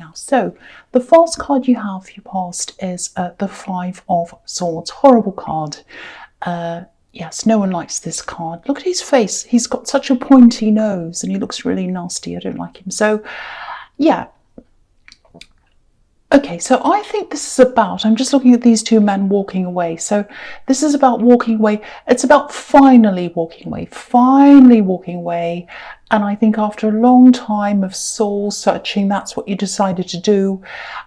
now. So the first card you have for your past is the Five of Swords. Horrible card. Yes, no one likes this card. Look at his face. He's got such a pointy nose and he looks really nasty. I don't like him. So yeah. Okay, so I think this is about, I'm just looking at these two men walking away. So this is about walking away. It's about finally walking away. And I think after a long time of soul searching, that's what you decided to do.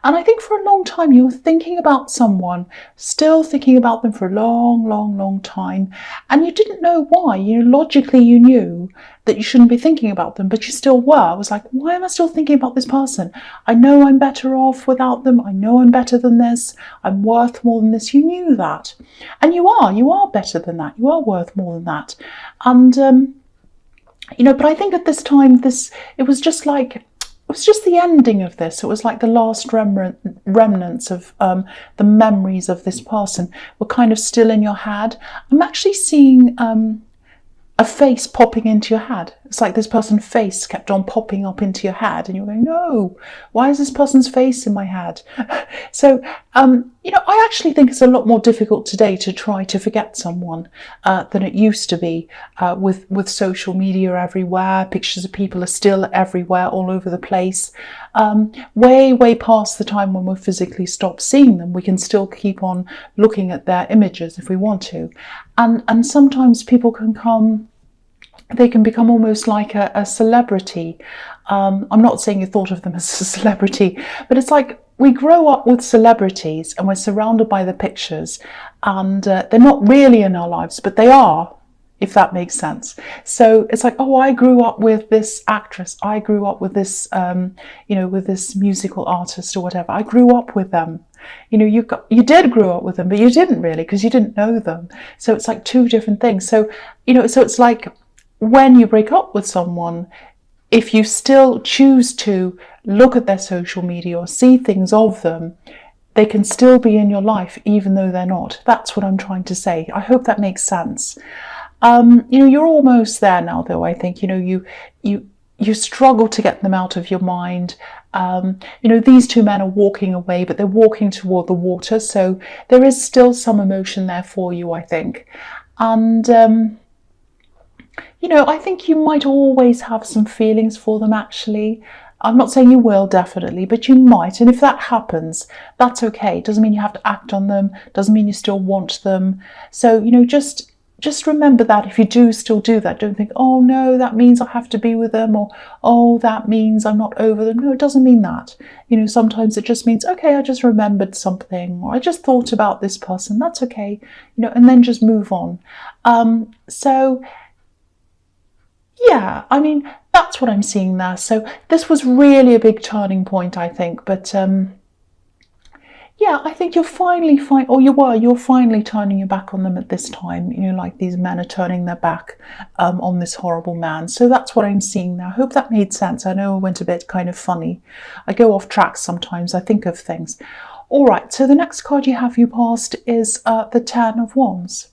And I think for a long time you were thinking about someone, still thinking about them for a long time. And you didn't know why. Logically you knew that you shouldn't be thinking about them, but you still were. I was like, why am I still thinking about this person? I know I'm better off without them. I know I'm better than this. I'm worth more than this. You knew that. And you are better than that. You are worth more than that. And, but I think at this time, it was just the ending of this. It was like the last remnants of the memories of this person were kind of still in your head. I'm actually seeing a face popping into your head. It's like this person's face kept on popping up into your head and you're going, no, why is this person's face in my head? So, I actually think it's a lot more difficult today to try to forget someone than it used to be with social media everywhere. Pictures of people are still everywhere, all over the place. Way past the time when we physically stop seeing them. We can still keep on looking at their images if we want to. And sometimes people can become almost like a celebrity. I'm not saying you thought of them as a celebrity, but it's like we grow up with celebrities and we're surrounded by the pictures, and they're not really in our lives, but they are, if that makes sense. So it's like, oh, I grew up with this actress. I grew up with this, with this musical artist or whatever. I grew up with them. You did grow up with them, but you didn't really, because you didn't know them. So it's like two different things. So, so it's like when you break up with someone, if you still choose to look at their social media or see things of them, they can still be in your life, even though they're not. That's what I'm trying to say. I hope that makes sense. You're almost there now, though. I think, you struggle to get them out of your mind. These two men are walking away, but they're walking toward the water. So there is still some emotion there for you, I think. And, I think you might always have some feelings for them, actually. I'm not saying you will, definitely, but you might. And if that happens, that's okay. It doesn't mean you have to act on them. Doesn't mean you still want them. So, just remember that if you do still do that, don't think, oh no, that means I have to be with them, or oh, that means I'm not over them. No, it doesn't mean that. Sometimes it just means, okay, I just remembered something, or I just thought about this person. That's okay, and then just move on. So yeah, that's what I'm seeing there. So this was really a big turning point, I think. But yeah, I think you're finally you're finally turning your back on them at this time. Like these men are turning their back on this horrible man. So that's what I'm seeing now. I hope that made sense. I know I went a bit kind of funny. I go off track sometimes. I think of things. All right, so the next card you have you past is the Ten of Wands.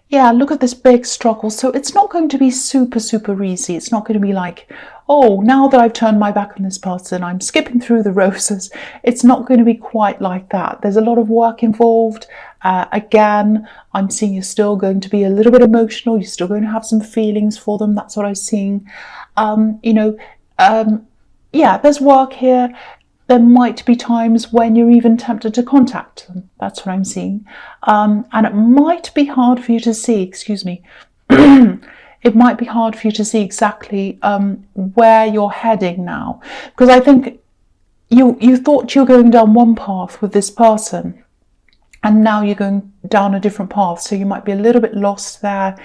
Yeah, look at this big struggle. So it's not going to be super easy. It's not going to be like, oh, now that I've turned my back on this person, I'm skipping through the roses. It's not going to be quite like that. There's a lot of work involved. Again, I'm seeing you're still going to be a little bit emotional. You're still going to have some feelings for them. That's what I'm seeing. Yeah, there's work here. There might be times when you're even tempted to contact them. That's what I'm seeing. And it might be hard for you to see, excuse me, it might be hard for you to see exactly where you're heading now. Because I think you thought you were going down one path with this person, and now you're going down a different path. So you might be a little bit lost there,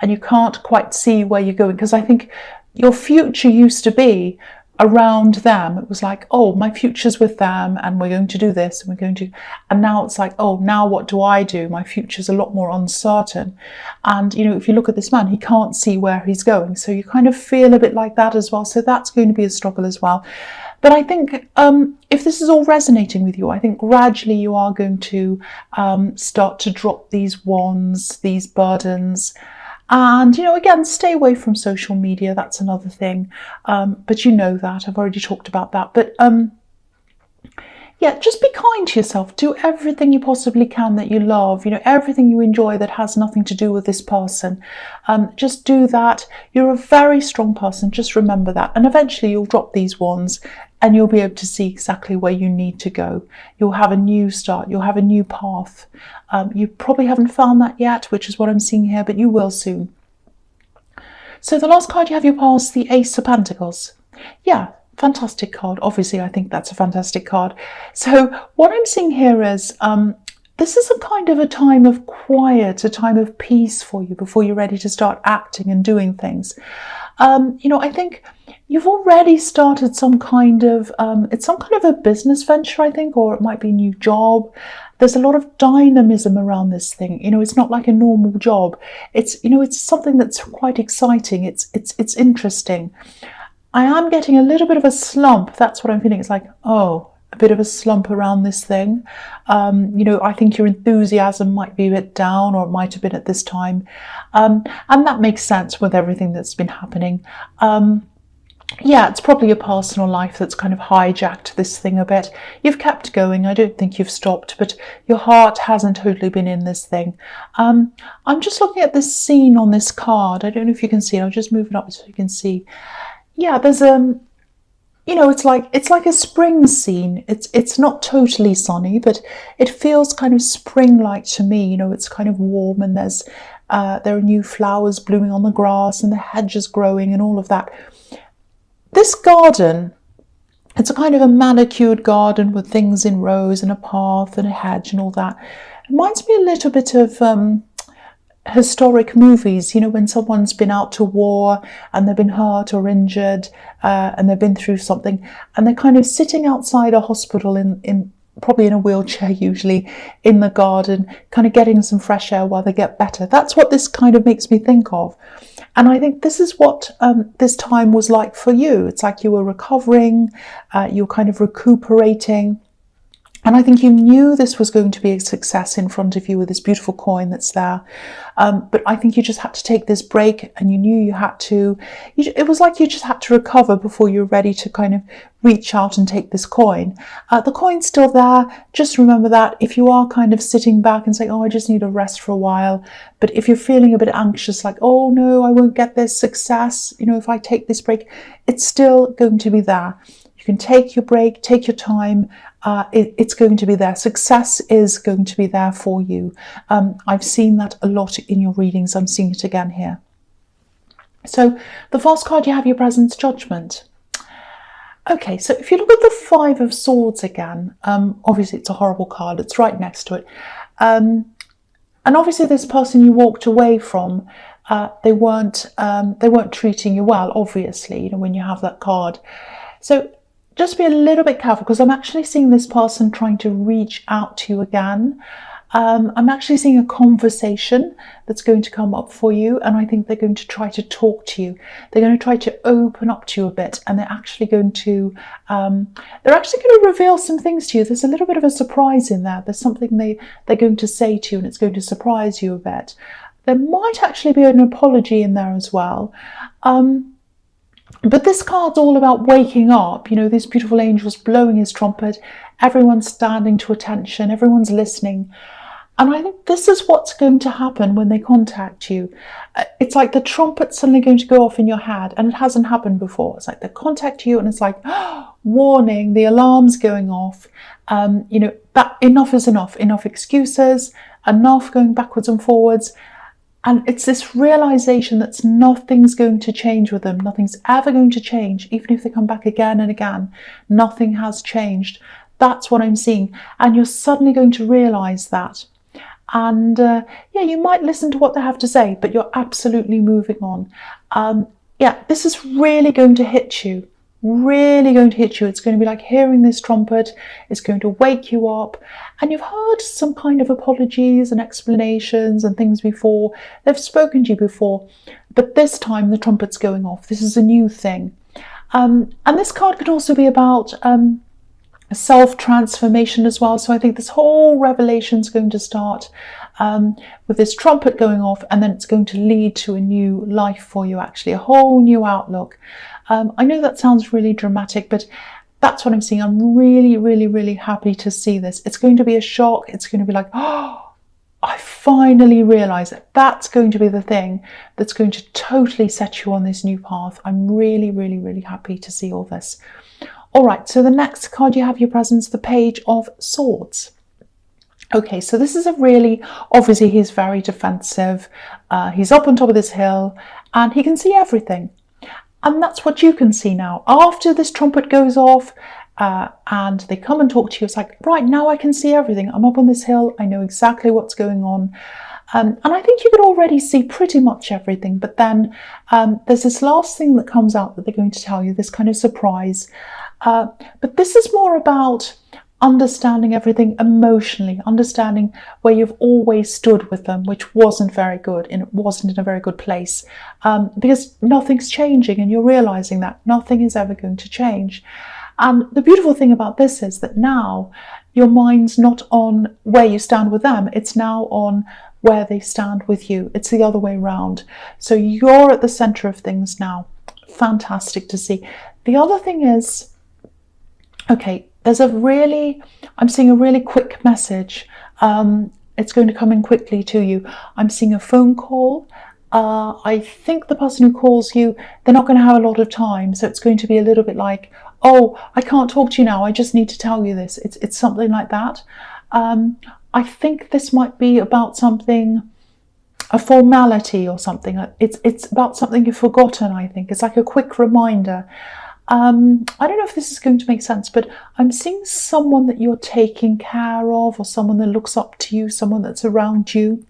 and you can't quite see where you're going. Because I think your future used to be around them. It was like, oh, my future's with them, and we're going to do this, and we're going to, and now it's like, oh, now what do I do? My future's a lot more uncertain. And if you look at this man, he can't see where he's going, so you kind of feel a bit like that as well. So that's going to be a struggle as well. But I think if this is all resonating with you, I think gradually you are going to start to drop these wands, these burdens, And, again, stay away from social media. That's another thing. But you know that. I've already talked about that. But yeah, just be kind to yourself. Do everything you possibly can that you love, everything you enjoy that has nothing to do with this person. Just do that. You're a very strong person. Just remember that. And eventually you'll drop these wands and you'll be able to see exactly where you need to go. You'll have a new start. You'll have a new path. You probably haven't found that yet, which is what I'm seeing here, but you will soon. So the last card you have your past, the Ace of Pentacles. Yeah. Fantastic card. Obviously, I think that's a fantastic card. So what I'm seeing here is this is a kind of a time of quiet, a time of peace for you before you're ready to start acting and doing things. I think you've already started some kind of, it's some kind of a business venture, I think, or it might be a new job. There's a lot of dynamism around this thing. It's not like a normal job. It's something that's quite exciting. It's interesting. I am getting a little bit of a slump. That's what I'm feeling. It's like, a bit of a slump around this thing. I think your enthusiasm might be a bit down, or it might have been at this time. And that makes sense with everything that's been happening. Yeah, it's probably your personal life that's kind of hijacked this thing a bit. You've kept going. I don't think you've stopped, but your heart hasn't totally been in this thing. I'm just looking at this scene on this card. I don't know if you can see it. I'll just move it up so you can see. Yeah, there's it's like a spring scene. It's not totally sunny, but it feels kind of spring-like to me. It's kind of warm, and there are new flowers blooming on the grass, and the hedges growing, and all of that. This garden, it's a kind of a manicured garden with things in rows and a path and a hedge and all that. It reminds me a little bit of historic movies, when someone's been out to war and they've been hurt or injured and they've been through something, and they're kind of sitting outside a hospital in probably in a wheelchair, usually in the garden, kind of getting some fresh air while they get better. That's what this kind of makes me think of. And I think this is what this time was like for you. It's like you were recovering, you're kind of recuperating. And I think you knew this was going to be a success in front of you with this beautiful coin that's there. But I think you just had to take this break, and you knew you had to, it was like you just had to recover before you're ready to kind of reach out and take this coin. The coin's still there. Just remember that if you are kind of sitting back and saying, I just need a rest for a while. But if you're feeling a bit anxious, like, oh no, I won't get this success, if I take this break, it's still going to be there. You can take your break, take your time. It's going to be there. Success is going to be there for you. I've seen that a lot in your readings. I'm seeing it again here. So the first card you have, your presence, Judgment. Okay, so if you look at the Five of Swords again, obviously it's a horrible card. It's right next to it. And obviously this person you walked away from, they weren't treating you well, obviously, when you have that card. So just be a little bit careful, because I'm actually seeing this person trying to reach out to you again. I'm actually seeing a conversation that's going to come up for you, and I think they're going to try to talk to you. They're going to try to open up to you a bit, and they're actually going to reveal some things to you. There's a little bit of a surprise in there. There's something they're going to say to you, and it's going to surprise you a bit. There might actually be an apology in there as well. But this card's all about waking up. This beautiful angel's blowing his trumpet. Everyone's standing to attention. Everyone's listening. And I think this is what's going to happen when they contact you. It's like the trumpet's suddenly going to go off in your head, and it hasn't happened before. It's like they contact you, and it's like, warning, the alarm's going off. That enough is enough. Enough excuses, enough going backwards and forwards. And it's this realization that nothing's going to change with them. Nothing's ever going to change. Even if they come back again and again, nothing has changed. That's what I'm seeing. And you're suddenly going to realize that. And you might listen to what they have to say, but you're absolutely moving on. This is really going to hit you. Really going to hit you. It's going to be like hearing this trumpet. It's going to wake you up. And you've heard some kind of apologies and explanations and things before. They've spoken to you before. But this time the trumpet's going off. This is a new thing. And this card could also be about self-transformation as well. So I think this whole revelation is going to start. with this trumpet going off, and then it's going to lead to a new life for you, actually, a whole new outlook. I know that sounds really dramatic, but that's what I'm seeing. I'm really, really, really happy to see this. It's going to be a shock. It's going to be like, oh, I finally realise that that's going to be the thing that's going to totally set you on this new path. I'm really, really, really happy to see all this. All right, so the next card you have your presence, the Page of Swords. Okay, so this is a really, obviously he's very defensive. He's up on top of this hill and he can see everything. And that's what you can see now. After this trumpet goes off, and they come and talk to you, it's like, right, now I can see everything. I'm up on this hill. I know exactly what's going on. And I think you could already see pretty much everything. But then there's this last thing that comes out that they're going to tell you, this kind of surprise. But this is more about understanding everything emotionally, understanding where you've always stood with them, which wasn't very good, and it wasn't in a very good place, because nothing's changing, and you're realizing that nothing is ever going to change. And the beautiful thing about this is that now your mind's not on where you stand with them, it's now on where they stand with you. It's the other way around. So you're at the center of things now. Fantastic to see. The other thing is, okay, I'm seeing a really quick message. It's going to come in quickly to you. I'm seeing a phone call. I think the person who calls you, they're not going to have a lot of time. So it's going to be a little bit like, oh, I can't talk to you now. I just need to tell you this. It's something like that. I think this might be about something, a formality or something. It's about something you've forgotten, I think. It's like a quick reminder. I don't know if this is going to make sense, but I'm seeing someone that you're taking care of, or someone that looks up to you, someone that's around you.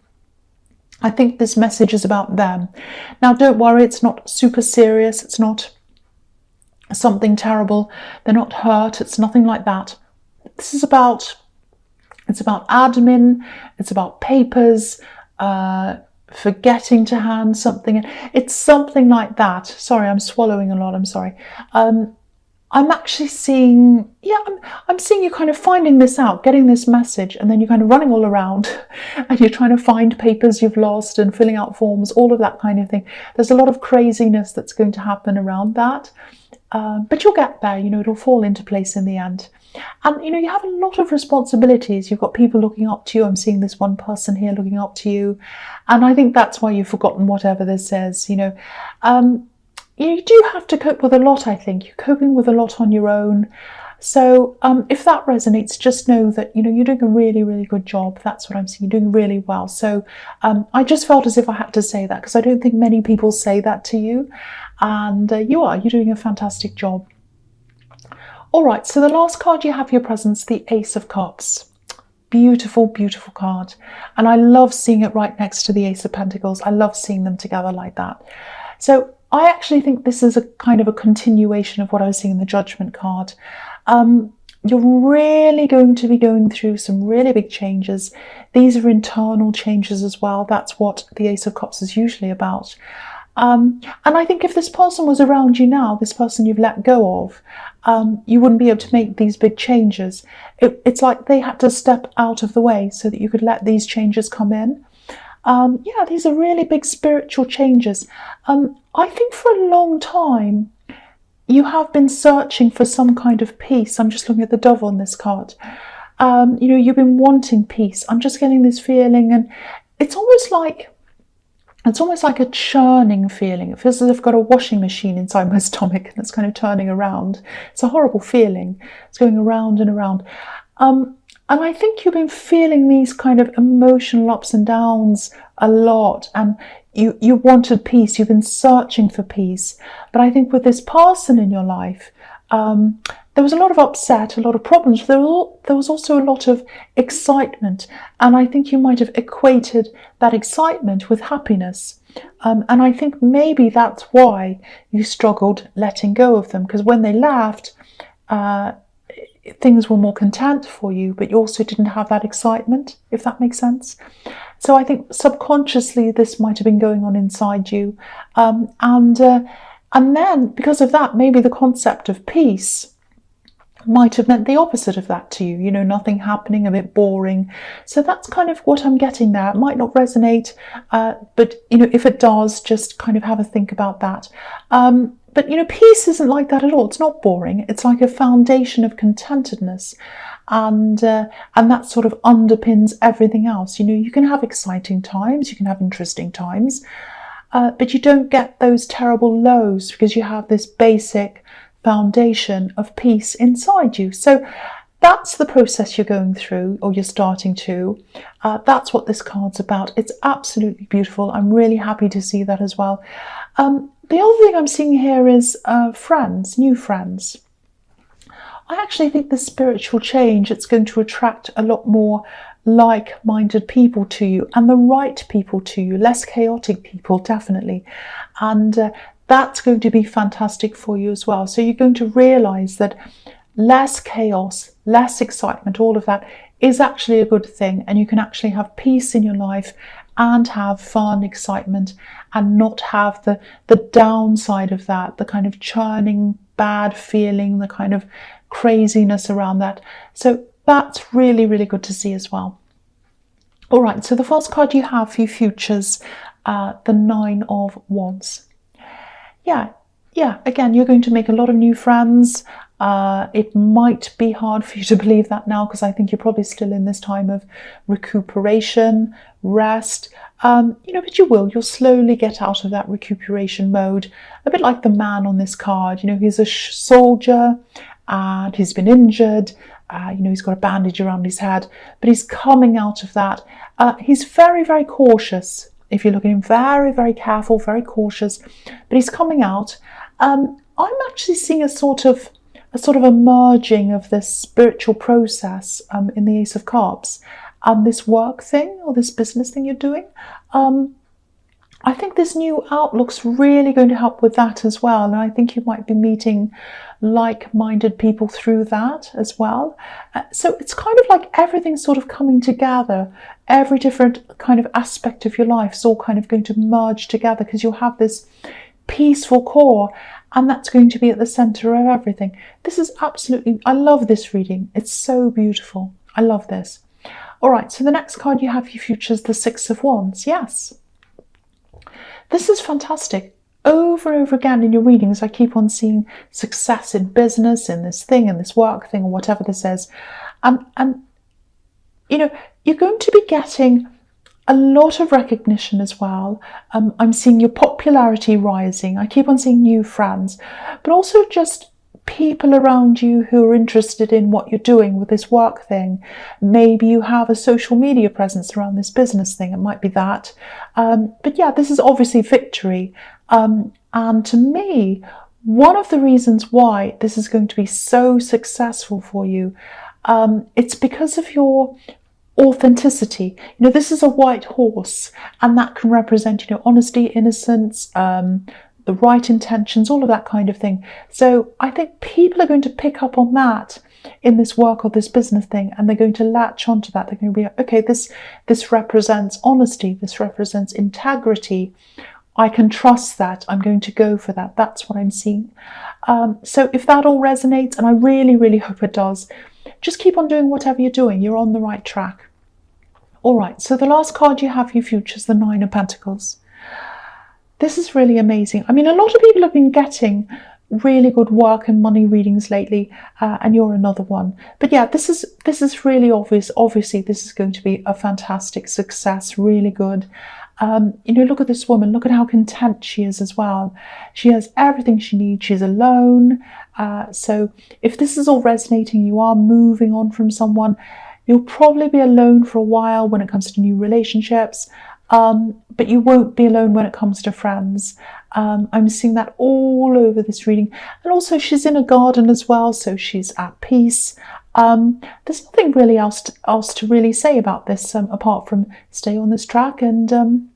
I think this message is about them. Now, don't worry, it's not super serious. It's not something terrible. They're not hurt. It's nothing like that. This is about, it's about admin. It's about papers, forgetting to hand something. It's something like that. Sorry, I'm swallowing a lot. I'm sorry. I'm actually seeing, I'm seeing you kind of finding this out, getting this message, and then you're kind of running all around and you're trying to find papers you've lost and filling out forms, all of that kind of thing. There's a lot of craziness that's going to happen around that. But you'll get there, it'll fall into place in the end. And, you have a lot of responsibilities. You've got people looking up to you. I'm seeing this one person here looking up to you. And I think that's why you've forgotten whatever this says, You do have to cope with a lot, I think. You're coping with a lot on your own. So if that resonates, just know that, you're doing a really, really good job. That's what I'm seeing. You're doing really well. So I just felt as if I had to say that, because I don't think many people say that to you. And you're doing a fantastic job. All right, so the last card you have your presence, the Ace of Cups. Beautiful, beautiful card. And I love seeing it right next to the Ace of Pentacles. I love seeing them together like that. So I actually think this is a kind of a continuation of what I was seeing in the Judgment card. You're really going to be going through some really big changes. These are internal changes as well. That's what the Ace of Cups is usually about. And I think if this person was around you now, this person you've let go of, you wouldn't be able to make these big changes. It's like they had to step out of the way so that you could let these changes come in. These are really big spiritual changes. I think for a long time, you have been searching for some kind of peace. I'm just looking at the Dove on this card. You've been wanting peace. I'm just getting this feeling, and it's almost like a churning feeling. It feels as if I've got a washing machine inside my stomach and it's kind of turning around. It's a horrible feeling. It's going around and around. And I think you've been feeling these kind of emotional ups and downs a lot, and you wanted peace. You've been searching for peace. But I think with this person in your life, there was a lot of upset, a lot of problems. There was also a lot of excitement. And I think you might have equated that excitement with happiness. And I think maybe that's why you struggled letting go of them, because when they left, things were more content for you, but you also didn't have that excitement, if that makes sense. So I think subconsciously this might have been going on inside you. And then because of that, maybe the concept of peace might have meant the opposite of that to you, you know, nothing happening, a bit boring. So that's kind of what I'm getting there. It might not resonate, but, you know, if it does, just kind of have a think about that. But, you know, peace isn't like that at all. It's not boring. It's like a foundation of contentedness. And that sort of underpins everything else. You know, you can have exciting times, you can have interesting times, but you don't get those terrible lows because you have this basic foundation of peace inside you. So that's the process you're going through, or you're starting to. That's what this card's about. It's absolutely beautiful. I'm really happy to see that as well. The other thing I'm seeing here is friends, new friends. I actually think the spiritual change, it's going to attract a lot more like-minded people to you, and the right people to you, less chaotic people, definitely. And that's going to be fantastic for you as well. So you're going to realize that less chaos, less excitement, all of that is actually a good thing, and you can actually have peace in your life and have fun, excitement, and not have the downside of that, the kind of churning bad feeling, the kind of craziness around that. So that's really, really good to see as well. All right, so the first card you have for your futures, the Nine of Wands. Yeah, again, you're going to make a lot of new friends. It might be hard for you to believe that now, because I think you're probably still in this time of recuperation, rest, you know, but you'll slowly get out of that recuperation mode, a bit like the man on this card. You know, he's a soldier and he's been injured, you know, he's got a bandage around his head, but he's coming out of that. He's very, very cautious. If you look at him, very, very careful, very cautious, but he's coming out. I'm actually seeing a sort of a merging of this spiritual process in the Ace of Cups and this work thing, or this business thing you're doing. I think this new outlook's really going to help with that as well, and I think you might be meeting like-minded people through that as well. So it's kind of like everything's sort of coming together. Every different kind of aspect of your life is all kind of going to merge together, because you'll have this peaceful core, and that's going to be at the center of everything. This is absolutely, I love this reading. It's so beautiful. I love this. All right, so the next card you have for your future is the Six of Wands. Yes. This is fantastic. Over and over again in your readings, I keep on seeing success in business, in this thing, in this work thing, or whatever this is. And you know, you're going to be getting a lot of recognition as well. I'm seeing your popularity rising. I keep on seeing new friends, but also just people around you who are interested in what you're doing with this work thing. Maybe you have a social media presence around this business thing. It might be that. But yeah, this is obviously victory. And to me, one of the reasons why this is going to be so successful for you, it's because of your authenticity. You know, this is a white horse, and that can represent, you know, honesty, innocence, the right intentions, all of that kind of thing. So I think people are going to pick up on that in this work or this business thing, and they're going to latch onto that. They're going to be like, okay, this represents honesty, this represents integrity. I can trust that. I'm going to go for that. That's what I'm seeing. So if that all resonates, and I really, really hope it does, just keep on doing whatever you're doing. You're on the right track. All right, so the last card you have for your future is the Nine of Pentacles. This is really amazing. I mean, a lot of people have been getting really good work and money readings lately, and you're another one. But yeah, this is really obvious. Obviously, this is going to be a fantastic success, really good. You know, look at this woman. Look at how content she is as well. She has everything she needs. She's alone. So if this is all resonating, you are moving on from someone. You'll probably be alone for a while when it comes to new relationships, but you won't be alone when it comes to friends. I'm seeing that all over this reading. And also she's in a garden as well, so she's at peace. There's nothing really else to really say about this, apart from stay on this track and